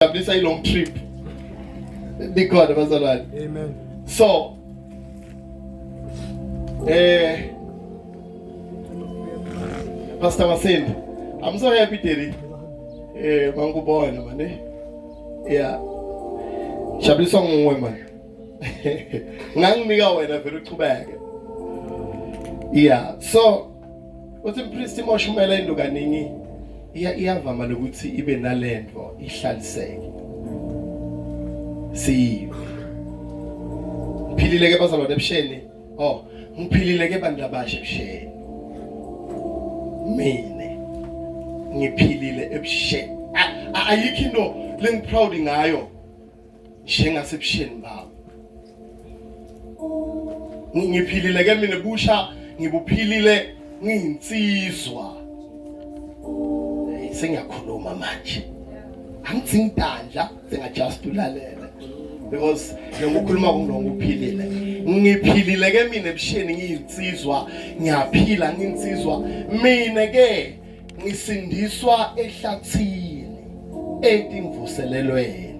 This is a long trip. Because Amen. So, Pastor Masin, I'm so happy, Terry. Mango boy, man. Yeah. Shabli song woman. Ngang niga wena very too bag. Yeah. So, what's in Priest Moshumela in Luganini? Iyavama lokuthi ibe nalento ihlaliseke. Ngiphilile ke bazalwane ebusheni. Oh, ngiphilile ke bantu abasha ebusheni. Mina ngiphilile ebusheni. Ayikho into lengiproud ngayo njengasebusheni babo. Ngiphilile ke mina busha ngibuphilile ngiyinsizwa. Sengiyakhuluma manje angitsingidandla sengajust ulalela because ngiyokukhuluma kungokuphilile ngiphilile ke mina ebusheni ngiyinsizwa ngiyaphila nginsizwa mina ke ngisindiswa ehlathini etimvuselelweni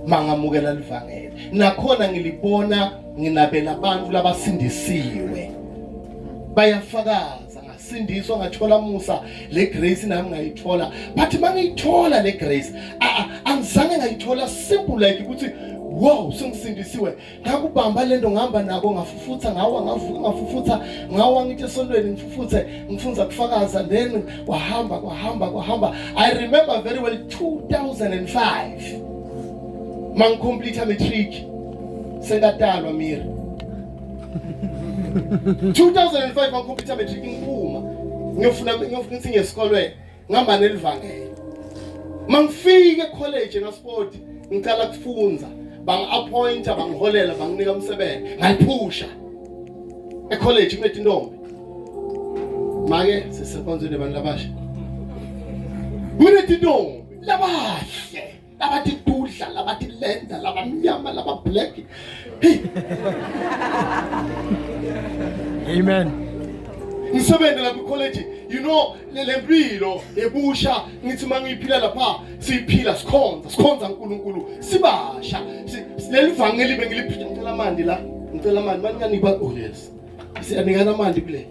mangamukela livangeli nakhona ngilibona nginabela abantu labasindisiwe bayafakaza sindiswa ngathola musa le grace nami ngayithola but mangiyithola le grace angizange ngayithola simple like ukuthi wow sengisindisiwe ngakubamba lento ngihamba nako ngafufutha ngawa ngavuka ngafufutha ngawa ngithi esontweni ngifufuthe ngifunza kufakaza then kwahamba I remember very well 2005 mangicomplete matric sengatalwa miri 2005 ngicomplete matric ngiphuma ngiyofuna ukuthi ngiyesikolweni ngihamba nelivangeli mangifike college na sport ngicala kufunza bang-appointa bangiholela banginika umsebenzi ngayiphusha ecollege kunethi intombi make sisekonzweni abantu labasha kunethi intombi labahle labathi tudla labathi lenda labamnyama labablack Amen. Ngisebenza lapha ecollege you know lempilo ebusha ngithi mangiyiphila lapha siyiphila sikhonza uNkulunkulu sibasha lelivangeli bengiliphila ngicela amandi la ngicela amandi manikanipha oh yes siyanikana amandi kule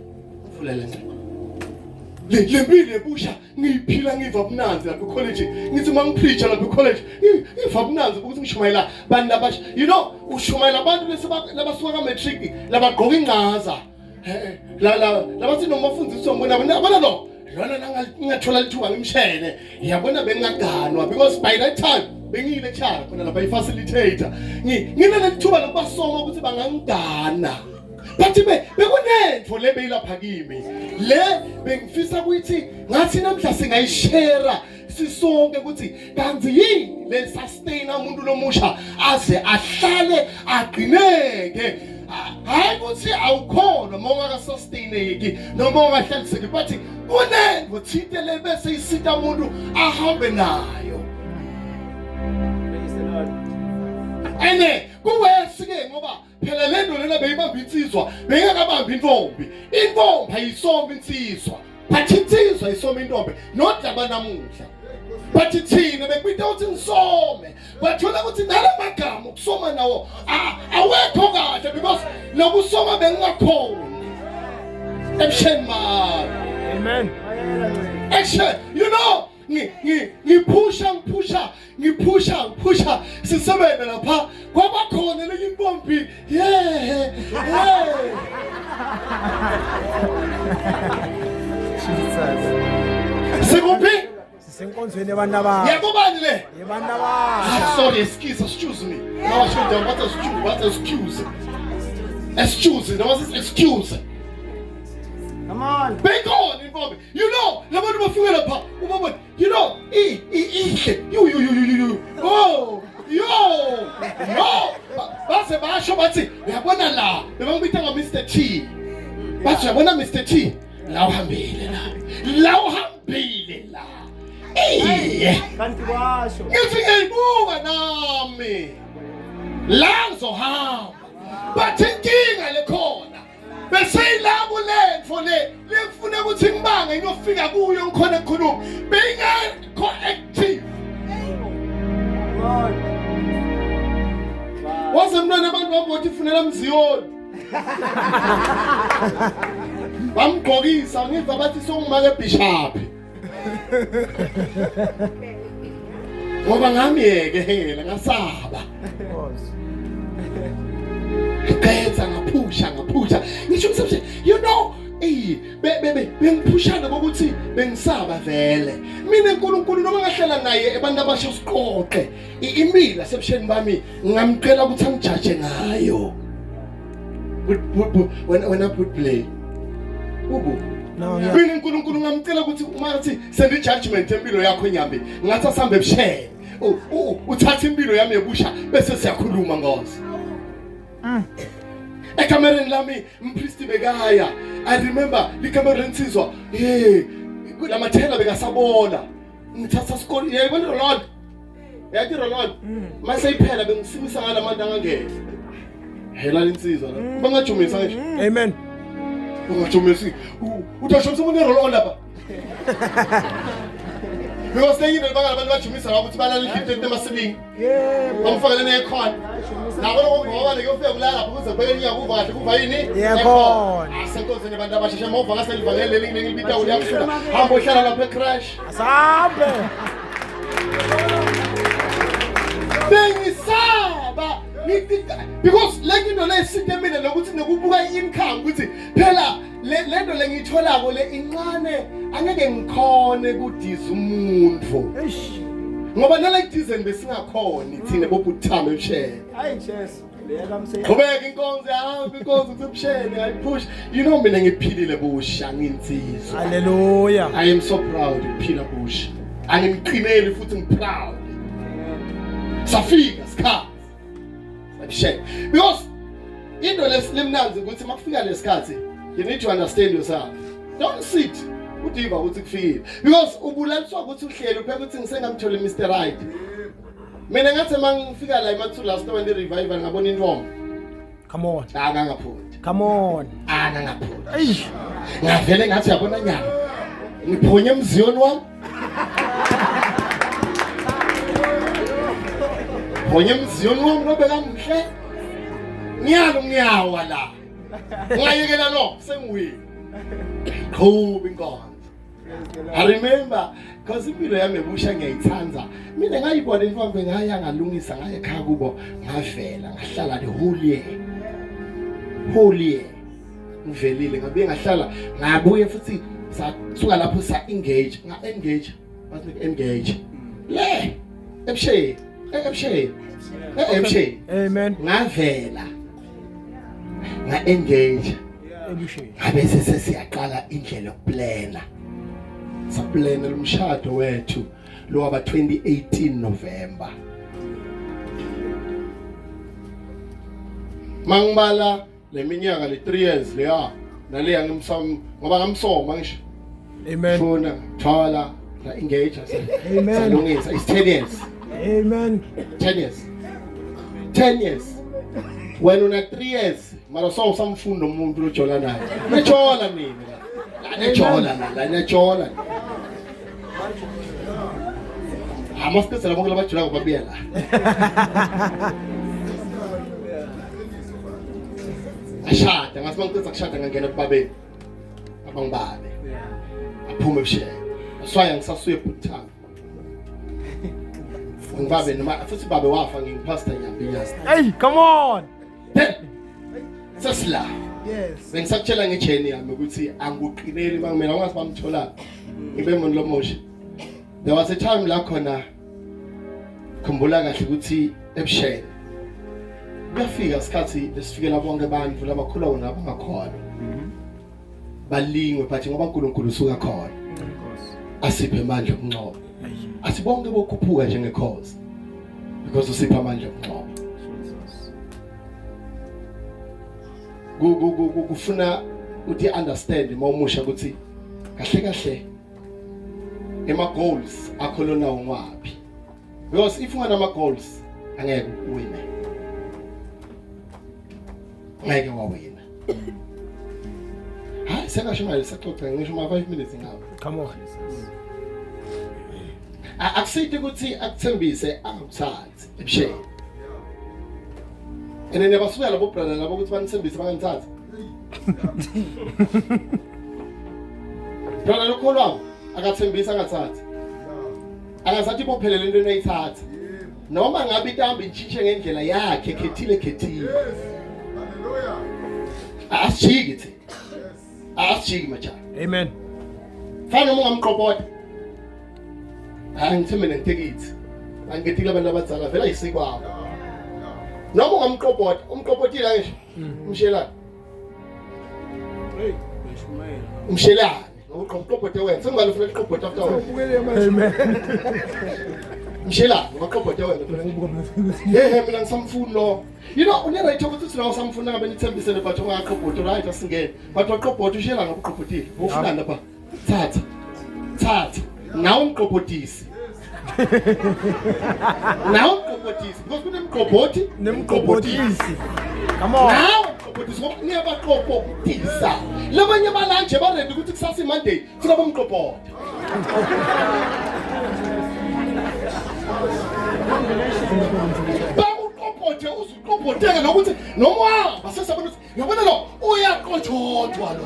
fulele ncane lempilo ebusha ngiyiphila ngiva ubunanzi lapha ecollege ngithi mangipreacher lapha ecollege ngiva ubunanzi ukuthi ngishumayela abantu labasha you know ushumayela abantu labasuka ka matric labagqoka inqaza labathi noma mafundiswa mbona abana lo lona ngingathola lithuba ngimshele yabona bengingaganwa because by that time bengiyilecturer khona lapha ifacilitator ngina lithuba lokubasoma ukuthi bangangigana but bekunento le beyilapha kimi le bengifisa ukuthi ngathi namhla singayishare sisonke ukuthi kanzi yini le sustain umuntu lomusha aze ahlale aqineke hayi ukuthi awukhona uma ungakasustain noma ungahlaliseki but kunento thintele bese isita umuntu ahambe nayo ene kuwesike ngoba phela lento lena beyibamba insizwa bengakabamba intombi ayisoma insizwa but insizwa ayisoma intombi not laba namuhla but thina bekubita ukuthi ngisome bathola ukuthi nalamagama ukusoma nawo awekho kahle because nokusoma bengingakhona ebusheni mama Amen. action you know ngipusha sisebenza lapha kwaba khona le impompi Sikuphi Sisenkonzweni yabantu abasha. yakubani le Yabantu abasha. sorry excuse me now I should tell what excuse there was excuse Come on. Bacon involved. You know, labantu bafike lapha ubabona. You know, ihle. You. Oh, yo. Base basho bathi uyabona la. Bebangibitha nga Mr T. Bathi uyabona Mr T. La uhambile la. Kanti kwasho. Ngithi ngiyibuka nami. La ngizohamba. Bathi inkinga lekhona. Bese ilabo lento lefuna ukuthi ngibange ngiyofika kuyo ngikhona ekhuluma bengekho active basemntwana abantu babothi funela mziyoni bamgqokisa ngiva bathi songimake bishop ngoba ngamiyekela ngasaba ngaqedza ngaphusha ngisho msebenzi you know bengiphushana bokuthi bengisaba vele mina uNkulunkulu noma ngahlela naye abantu abasha usiqoqe imila sebusheni bami ngamcela ukuthi angijaje ngayo when I put play ubu mina uNkulunkulu ngamcela ukuthi uma ngathi send judgment empilo yakho enyambe ngathi asambe ebusheni uthatha impilo yami ebusha bese siyakhuluma ngozi ekamereni lami umpristi bekaya I remember likamera lensizwa kulamathela bekasabona ngithatha skoli yayibona Lord yathi Lord mase iphela bengisimisa ngalamantu angangena hela lensizwa la bangajumisa nje Amen. ungajumisi uthashomisa umuntu eRolanda lapha because they even banga abantu bajumisa ukuthi balala ihlite emasimini bamfakele nekhona nabo ngoba ngiyofika kulala lapho kuze beke nyakuva kahle kuva yini Yekhona. asenkozeni abantu abasheshe mova ngaselivangele lengilibita uliyafika hamba uhlala lapha eCrash Asambe. bengisaba because like into lesithemile lokuthi nokubuka income ukuthi phela lento lengitholako le incane angeke ngikhone kudiza umuntu ngoba nala idizeni besingakhona thina bobuthame ebsheni Hayi Jesu. Leyaka mse. qhubeka inkonzo yahambi inkonzo kusebsheni I push you know mina ngiphilile busha nginsizwa Hallelujah. I am so proud ukuphila busha angimqineli futhi ngiproud safika sikhathi because into lesimnanzi ukuthi makufika lesikhathi you need to understand yourself. Don't sit udiva ukuthi kufikile because ubulaliswa ukuthi uhleli upheka ukuthi ngisengamthole Mr Right. Mina ngathi mangifika la eMathula last when the revival ngabona intombi. Come on. Akangaphuti. Come on. Akangaphuti. Eish. Ngavele ngathi yabona nyana. Ngiphonye emziyoni wami. Phonye emziyoni wami nobeka mhle. Ngiyawa la. Ngayekela lo sengiwile. Qhuba inkonzo. I remember because impilo yami ebusha ngiyayithanza. Mina ngayibona imfambe ngaya ngalungisa ngaye ekhaya kubo ngavela ngahlala the whole year. Ngivelile ngabe ngahlala ngabuye futhi sasuka lapho sa engage le ebshey Amen. ngavela nga engage Ebusheni. ngabe sesiyaqala indlela yokuplana saplana lumshado wethu lo waba 2018 November mangibala leminyaka le 3 years leya naleya ngimsam ngoba ngamsoma ngisho Amen. funa thola la engage Amen. salungisa it's 10 years Amen. 10 years when una 3 years mara so samfundo umuntu lojola naye nejola mina la nejola amasikesela bonke labajola ngobabiyela ashada ngasimangicela kushada ngangena kubabeni abangibabe aphume ebsheni aswaya ngisasuye ebhuthanga ngibabe noma futhi babe wafa ngingipastor nyambinyasi Hey, come on. sesila Yes. bengisakutshela ngejeni yami ukuthi anguqineli mangimela ungazi bamthola ngibe umuntu lomosha there was a time la khona khumbula kahle ukuthi ebsheni kuyafika isikhathi lesifikela bonke abantu labakhula wona abangakhona balingwe but ngoba uNkulunkulu usuka khona asiphe amandla okunqoba asibonke bokhuphuka njengekhozi because usipha amandla okunqoba kufuna uthi understand mawumusha ukuthi kahle ema goals akho lona ungwapi because if ungana ama goals angeke uwine ngeke wawina hayi sengasho manje saxoxa ngisho ma 5 minutes ngawo Come on. akusithi ukuthi akuthembise angakuthathi ebsheni And then yabasuka labo brother labo ukuthi banisembise bangangithatha. Brother lokholwa akathembisa angathathi. Angazathi bophelele into enayithatha. Noma ngabe intambi intshintshe ngendlela yakhe khethile. Hallelujah. Asijiki. Asijiki machana. Amen. Fana uma ngamqoboda. Ngithembe netikithi. Angithile abantu abadzala vela isikwawo. Noma ungamqoboda, umqobotile ngisho. Umshelana. Hey, Umshelana. Ngokuqoboda wena, sengibale uqoboda after wena. Amen. Mshela, ngaqoboda wena. Mina ngisamfuni lo. You know, unerayithi ukuthi sina samfuni ngabe nithembisele batho ngaqoboda right asingene. But waqoboda ushela ngabuqobodile. Ufuna lapha. Thatha. Nawu umqobodisi. Nawu umqobodisi. Because kunemqoboti, Nemqobotisi. Come on. nawu umqobodisi ngiyabaqobodisa. Labanye balanje baredi ukuthi kusasa iMonday funa bomqoboda. Bakuqobote uzuqoboteke nokuthi noma basesabona ukuthi yabona lo uyaqothothwa lo.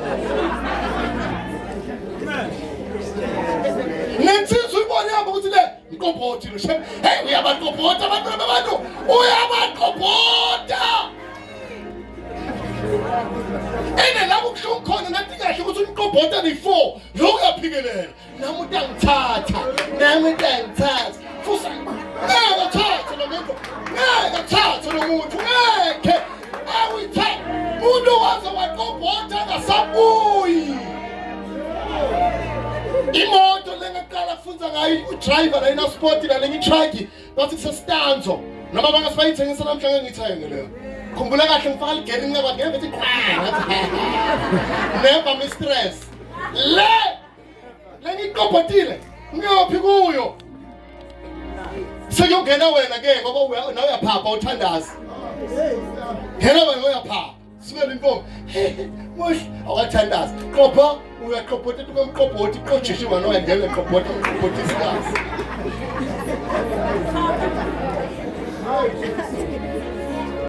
Nensizwe ibone yabo ukuthi le iqoboti lo shem. Hey uyabaqobota abantu uyabaqobota. Ene labo kusho khona ngathi kahle ukuthi umqobota ni4 lo uyaphikelela. Nami utangithatha. Fusa. Ngeke thatha lo muntu. Ngeke. Awithatha. Umuntu waze waqobota ngasabuyi. Imoto lengaqala kufunza ngayo udriver la ina sport la lengitruck bathi kusestanzo noma bangasifayithengisa namhlanje ngithenge leyo. Khumbula kahle ngifaka ligeni ngaba ngeke ethi never mistress. Lengiqobotile. Ngiyophi kuyo? Sekuyongena wena ke ngoba nawe uyaphapha uthandaza. Ngena wena uyaphapha. Sibele inkomo. Mush awathandaza. Qopha uyaqobota tukamqoboti qojishe wena wangena eqobota uqobotisa.